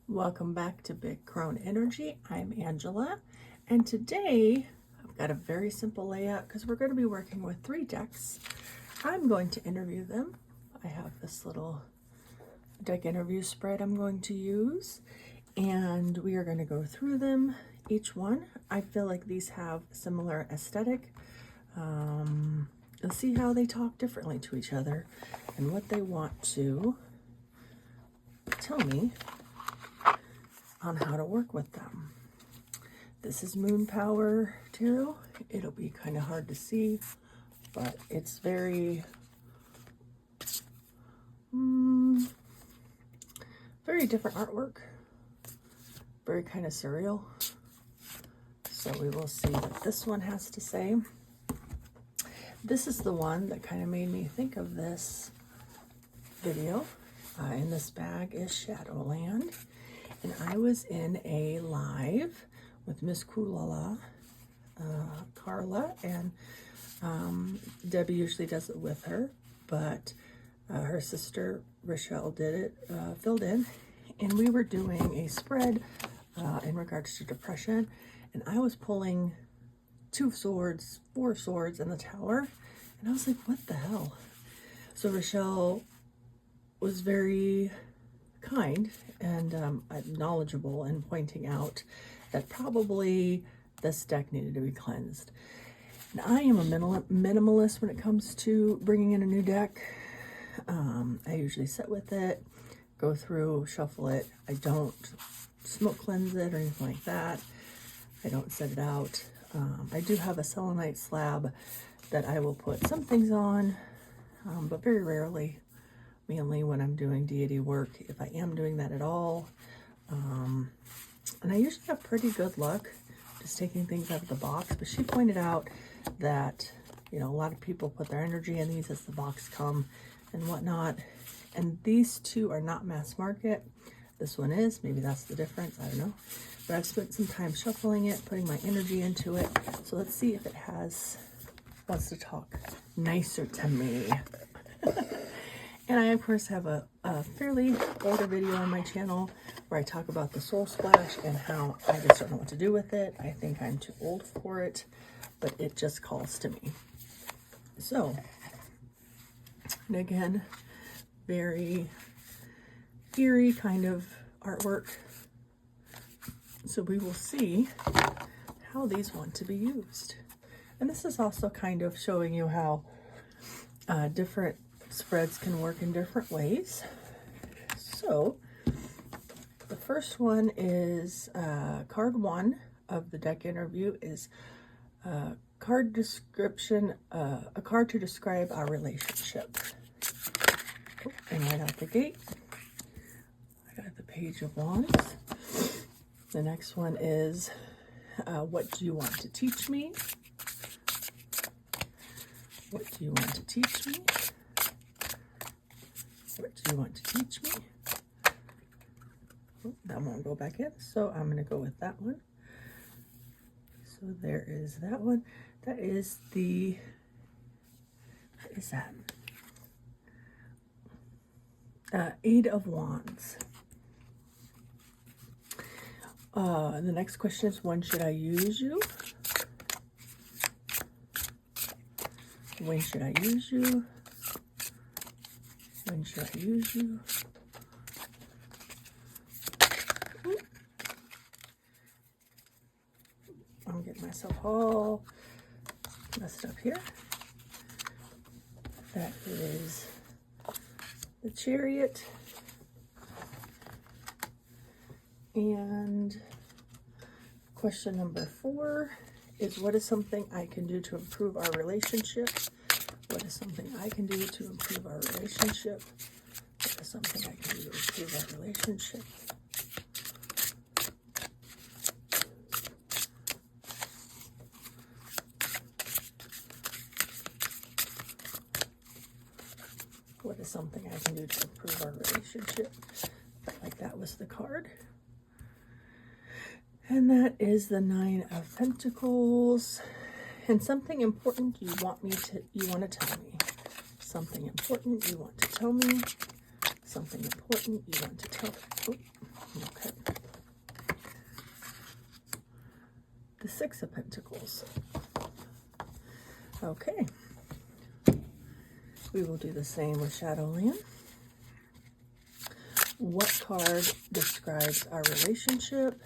Welcome back to Big Crone Energy. I'm Angela, and today I've got a very simple layout because we're going to be working with 3 decks. I'm going to interview them. I have this little deck interview spread I'm going to use, and we are going to go through them, each one. I feel like these have similar aesthetic, and see how they talk differently to each other and what they want to tell me on how to work with them. This is Moon Power Tarot. It'll be kind of hard to see, but it's very, very different artwork. Very kind of surreal. So we will see what this one has to say. This is the one that kind of made me think of this video. In this bag is Shadowland. And I was in a live with Miss Kulala, Carla, and Debbie usually does it with her, but her sister Rachele did it, filled in, and we were doing a spread in regards to depression, and I was pulling 2 swords, 4 swords in the tower, and I was like, what the hell? So Rachele was very kind and knowledgeable in pointing out that probably this deck needed to be cleansed. And I am a minimalist when it comes to bringing in a new deck. I usually sit with it, go through, shuffle it. I don't smoke cleanse it or anything like that. I don't set it out. I do have a selenite slab that I will put some things on, but very rarely. Mainly when I'm doing deity work, if I am doing that at all. And I usually have pretty good luck just taking things out of the box, but she pointed out that, you know, a lot of people put their energy in these as the box come and whatnot. And these 2 are not mass market. This one is, maybe that's the difference, I don't know. But I've spent some time shuffling it, putting my energy into it. So let's see if it wants to talk nicer to me. And I, of course, have a fairly older video on my channel where I talk about the Soul Splash and how I just don't know what to do with it. I think I'm too old for it, but it just calls to me. So, and again, very eerie kind of artwork. So we will see how these want to be used. And this is also kind of showing you how different spreads can work in different ways. So the first one is card 1 of the deck interview is card description, a card to describe our relationship. And right out the gate, I got the Page of Wands. The next one is what do you want to teach me? What do you want to teach me? What do you want to teach me? Oh, that won't go back in, so I'm going to go with that one. So there is that one. That is the, what is that? 8 of Wands. The next question is, when should I use you? When should I use you? When should I use you? I'm getting myself all messed up here. That is the Chariot. And question number 4 is, what is something I can do to improve our relationship? What is something I can do to improve our relationship? What is something I can do to improve our relationship? What is something I can do to improve our relationship? Felt like that was the card. And that is the 9 of Pentacles. And something important you want to tell me. Something important you want to tell me. Something important you want to tell me. Oh, Okay. The Six of Pentacles. Okay. We will do the same with Shadowland. What card describes our relationship?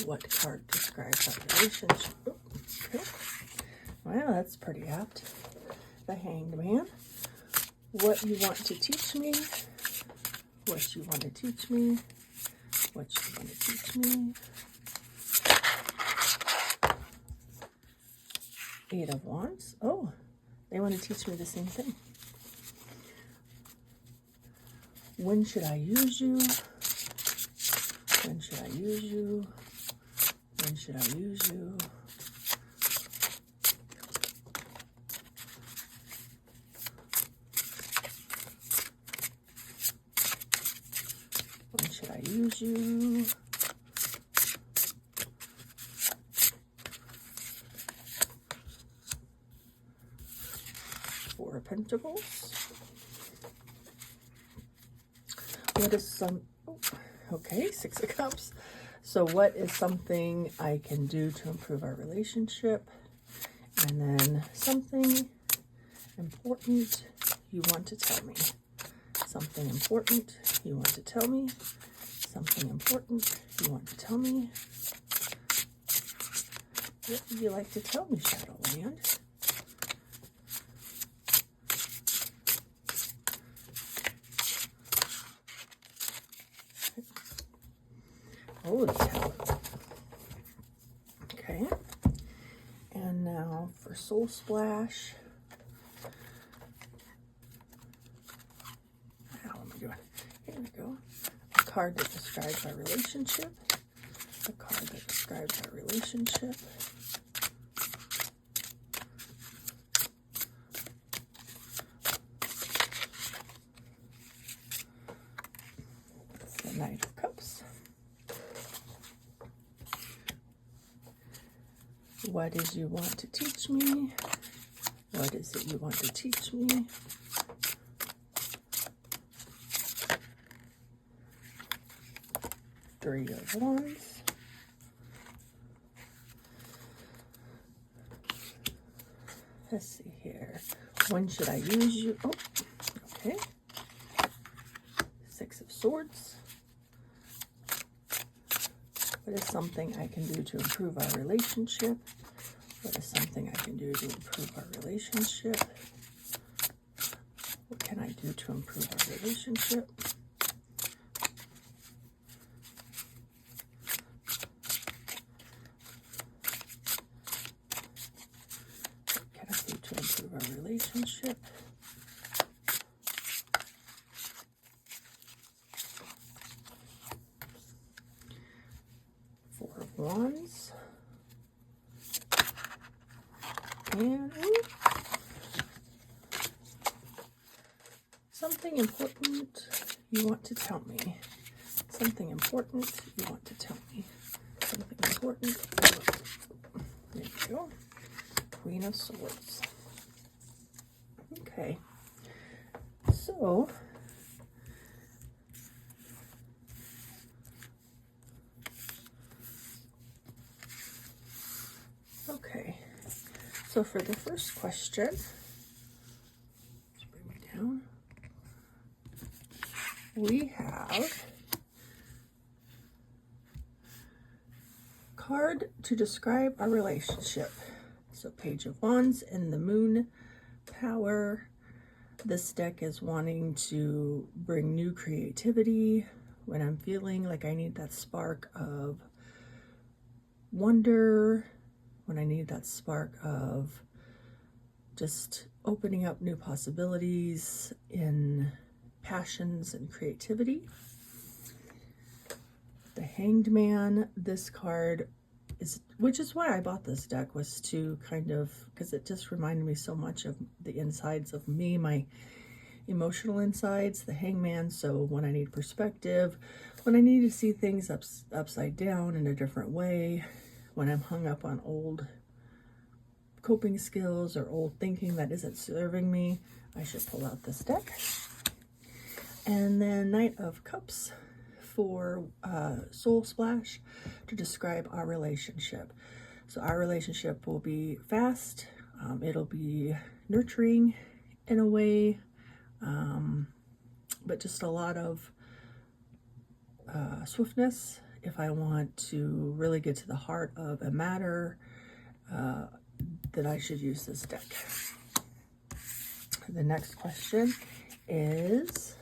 What card describes our relationship? Oh, okay. Wow, that's pretty apt. The Hanged Man. What you want to teach me? What you want to teach me? What you want to teach me? Eight of Wands. Oh, they want to teach me the same thing. When should I use you? When should I use you? When should I use you? When should I use you? Four of Pentacles. What is some, oh, okay, Six of Cups. So what is something I can do to improve our relationship? And then something important you want to tell me. Something important you want to tell me. Something important you want to tell me. What would you like to tell me, Shadowland? Oh, the Tower. Okay. And now for Soul Splash. How am I doing? Here we go. A card that describes our relationship. A card that describes our relationship. That's the Knight of Cups. What is you want to teach me? What is it you want to teach me? Three of Wands. Let's see here. When should I use you? Oh, okay. Six of Swords. What is something I can do to improve our relationship? What is something I can do to improve our relationship? What can I do to improve our relationship? What can I do to improve our relationship? Four of Wands. And something important you want to tell me. Something important you want to tell me. Something important. There you go. Queen of Swords. Okay. So okay. So for the first question, let's bring me down. We have card to describe our relationship. So Page of Wands and the Moon Power. This deck is wanting to bring new creativity when I'm feeling like I need that spark of wonder, when I need that spark of just opening up new possibilities in passions and creativity. The Hanged Man, this card is, which is why I bought this deck, was to kind of, because it just reminded me so much of the insides of me, my emotional insides, the Hangman. So when I need perspective, when I need to see things upside down in a different way, when I'm hung up on old coping skills or old thinking that isn't serving me, I should pull out this deck. And then Knight of Cups, for Soul Splash to describe our relationship. So our relationship will be fast. It'll be nurturing in a way, but just a lot of swiftness. If I want to really get to the heart of a matter, then I should use this deck. The next question is,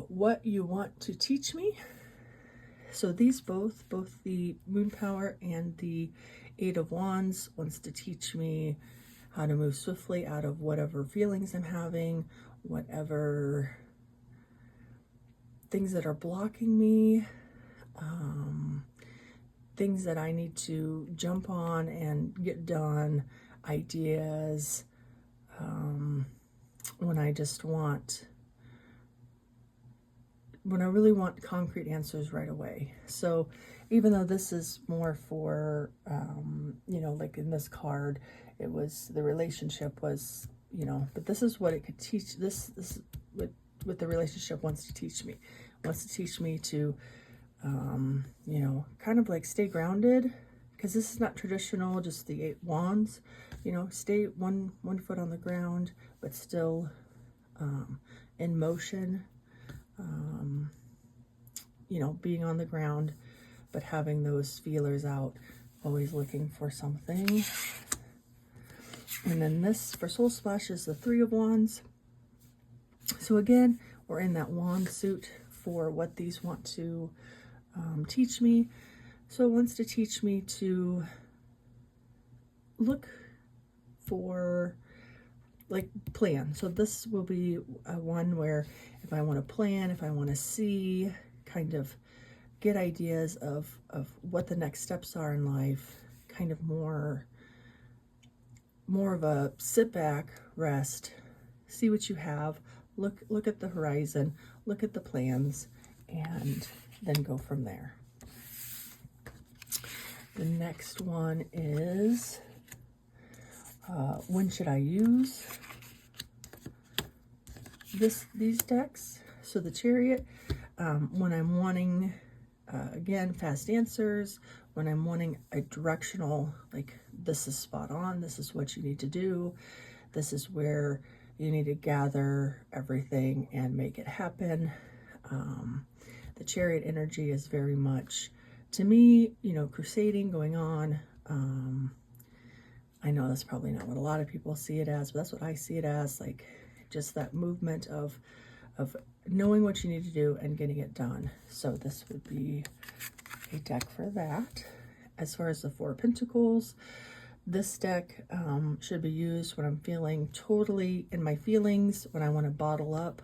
what you want to teach me. So these both the Moon Power and the Eight of Wands wants to teach me how to move swiftly out of whatever feelings I'm having, whatever things that are blocking me, things that I need to jump on and get done, ideas, when I really want concrete answers right away. So even though this is more for, like in this card, it was, the relationship was, but this is what it could teach. This is what the relationship wants to teach me. It wants to teach me to, kind of like stay grounded, because this is not traditional, just the 8 wands, stay one foot on the ground, but still in motion, being on the ground, but having those feelers out, always looking for something. And then this for Soul Splash is the 3 of Wands. So again, we're in that wand suit for what these want to teach me. So it wants to teach me to look for, like, plan. So this will be a one where if I want to plan, if I want to see, kind of get ideas of what the next steps are in life, kind of more of a sit back, rest, see what you have, look at the horizon, look at the plans, and then go from there. The next one is, when should I use these decks? So the Chariot, when I'm wanting, again, fast answers, when I'm wanting a directional, like, this is spot on, this is what you need to do, this is where you need to gather everything and make it happen. The Chariot energy is very much, to me, crusading, going on. I know that's probably not what a lot of people see it as, but that's what I see it as, like, just that movement of knowing what you need to do and getting it done. So this would be a deck for that. As far as the 4 of Pentacles, this deck should be used when I'm feeling totally in my feelings, when I want to bottle up.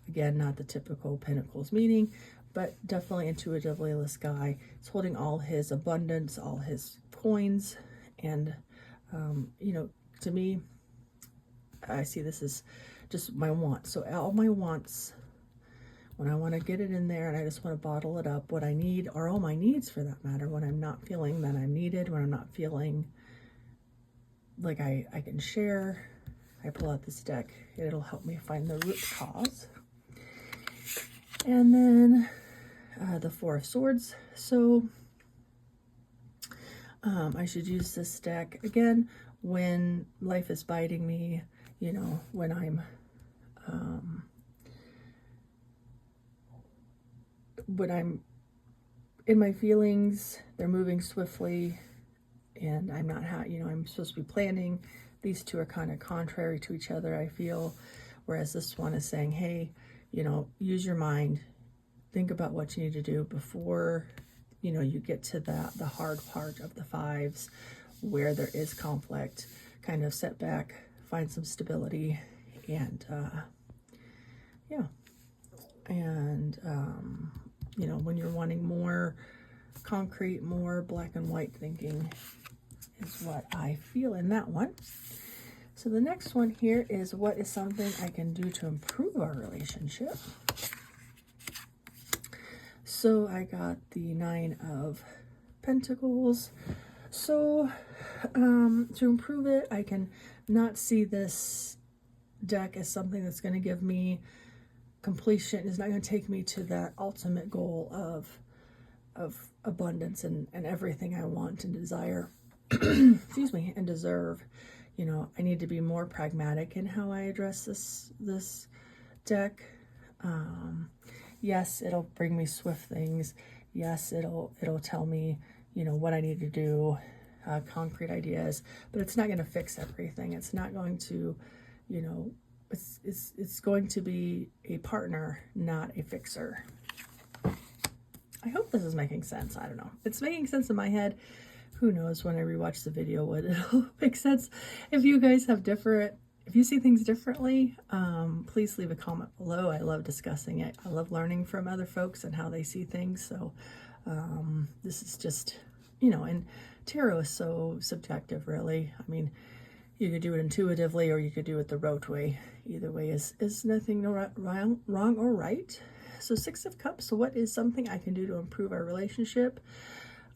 Again, not the typical Pentacles meaning, but definitely intuitively this guy is holding all his abundance, all his coins, and to me, I see this as just my wants. So all my wants, when I want to get it in there and I just want to bottle it up, what I need, or all my needs for that matter, when I'm not feeling that I'm needed, when I'm not feeling like I can share, I pull out this deck. It'll help me find the root cause. And then the 4 of Swords. So I should use this deck again when life is biting me, when I'm in my feelings, they're moving swiftly, and I'm not, I'm supposed to be planning. These two are kind of contrary to each other, I feel, whereas this one is saying, hey, use your mind, think about what you need to do before, you get to the hard part of the 5s where there is conflict, kind of set back, find some stability, and when you're wanting more concrete, more black and white thinking is what I feel in that one. So the next one here is, what is something I can do to improve our relationship? So I got the 9 of Pentacles. So to improve it, I can not see this deck as something that's going to give me completion, is not going to take me to that ultimate goal of abundance and everything I want and desire, excuse me, and deserve. You know, I need to be more pragmatic in how I address this deck. Yes, it'll bring me swift things. Yes, it'll tell me, you know, what I need to do, concrete ideas, but it's not going to fix everything. It's not going to, you know, it's going to be a partner, not a fixer. I hope this is making sense. I don't know. It's making sense in my head. Who knows, when I rewatch the video, what it'll make sense. If you guys have if you see things differently, please leave a comment below. I love discussing it. I love learning from other folks and how they see things. So this is just, you know, and tarot is so subjective, really. I mean, you could do it intuitively or you could do it the rote way. Either way is nothing wrong or right. So 6 of Cups, so what is something I can do to improve our relationship?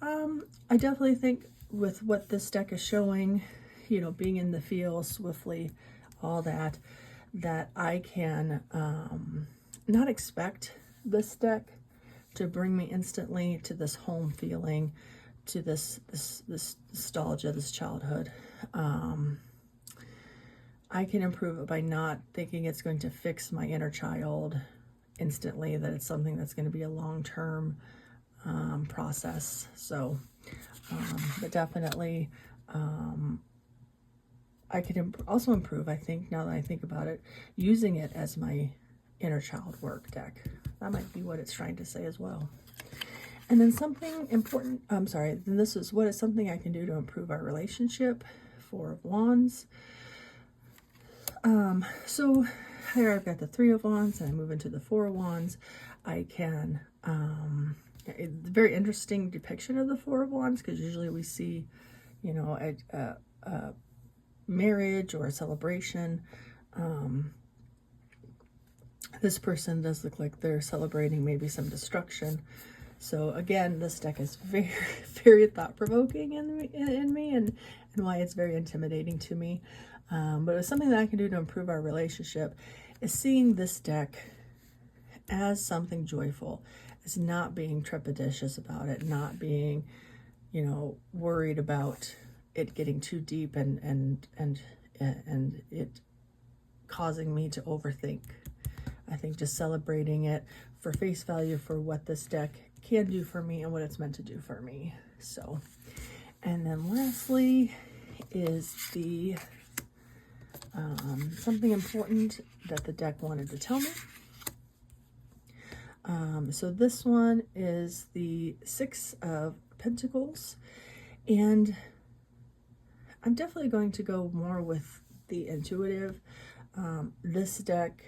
I definitely think with what this deck is showing, you know, being in the field swiftly, all that I can not expect this deck to bring me instantly to this home feeling, to this nostalgia, this childhood. I can improve it by not thinking it's going to fix my inner child instantly, that it's something that's going to be a long-term process. So, but definitely, I could also improve, I think, now that I think about it, using it as my inner child work deck. That might be what it's trying to say as well. And then something important, then this is, what is something I can do to improve our relationship? 4 of Wands. So here I've got the 3 of Wands, and I move into the 4 of Wands. I can, it's a very interesting depiction of the 4 of Wands, because usually we see, you know, a marriage or a celebration. This person does look like they're celebrating maybe some destruction. So again, this deck is very, very thought-provoking in me, and why it's very intimidating to me. But it's something that I can do to improve our relationship, is seeing this deck as something joyful, as not being trepidatious about it, not being, you know, worried about it getting too deep and it causing me to overthink. I think just celebrating it for face value for what this deck can do for me and what it's meant to do for me. So, and then lastly is the something important that the deck wanted to tell me. So this one is the 6 of Pentacles, and I'm definitely going to go more with the intuitive. This deck,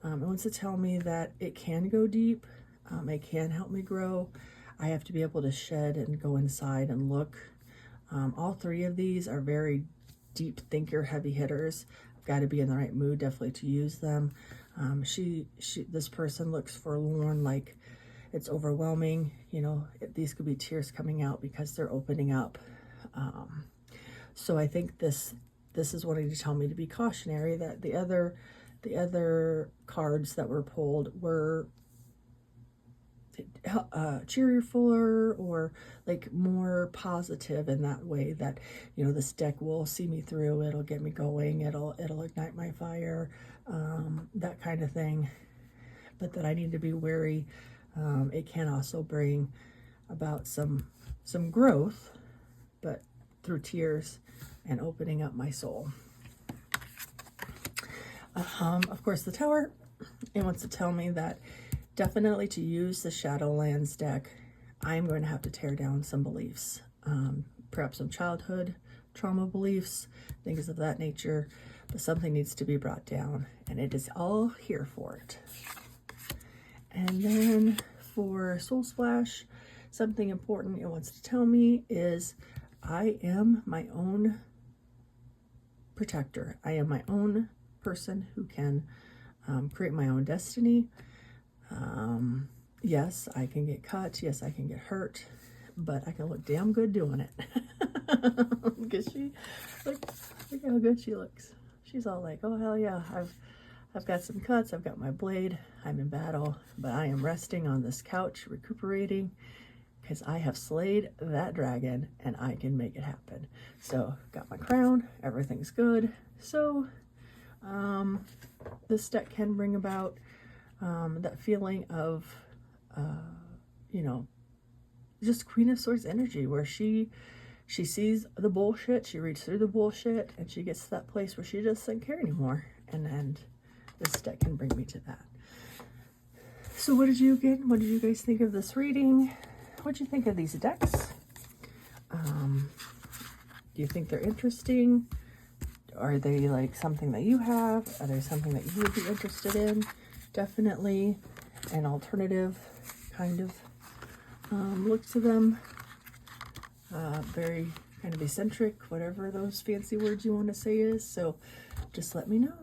it wants to tell me that it can go deep. It can help me grow. I have to be able to shed and go inside and look. All 3 of these are very deep thinker, heavy hitters. I've got to be in the right mood definitely to use them. This person looks forlorn, like it's overwhelming. You know, these could be tears coming out because they're opening up. So I think this is wanting to tell me to be cautionary, that the other cards that were pulled were cheerfuller, or like more positive in that way, that, you know, this deck will see me through, it'll get me going, it'll ignite my fire, that kind of thing. But that I need to be wary. It can also bring about some growth, but through tears and opening up my soul. Of course, the Tower, it wants to tell me that definitely to use the Shadowlands deck, I'm going to have to tear down some beliefs, perhaps some childhood trauma beliefs, things of that nature, but something needs to be brought down, and it is all here for it. And then for Soul Splash, something important it wants to tell me is I am my own protector. I am my own person who can create my own destiny. Yes, I can get cut. Yes, I can get hurt, but I can look damn good doing it. Look how good she looks. She's all like, oh hell yeah, I've got some cuts, I've got my blade, I'm in battle, but I am resting on this couch, recuperating, because I have slayed that dragon and I can make it happen. So got my crown, everything's good. So this deck can bring about that feeling of, you know, just Queen of Swords energy, where she sees the bullshit, she reads through the bullshit, and she gets to that place where she just doesn't care anymore. And this deck can bring me to that. So what did you guys think of this reading? What do you think of these decks? Do you think they're interesting? Are they like something that you have? Are they something that you would be interested in? Definitely an alternative kind of look to them. Very kind of eccentric, whatever those fancy words you want to say is. So just let me know.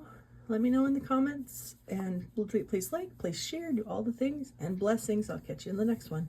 Let me know in the comments, and please like, please share, do all the things, and blessings. I'll catch you in the next one.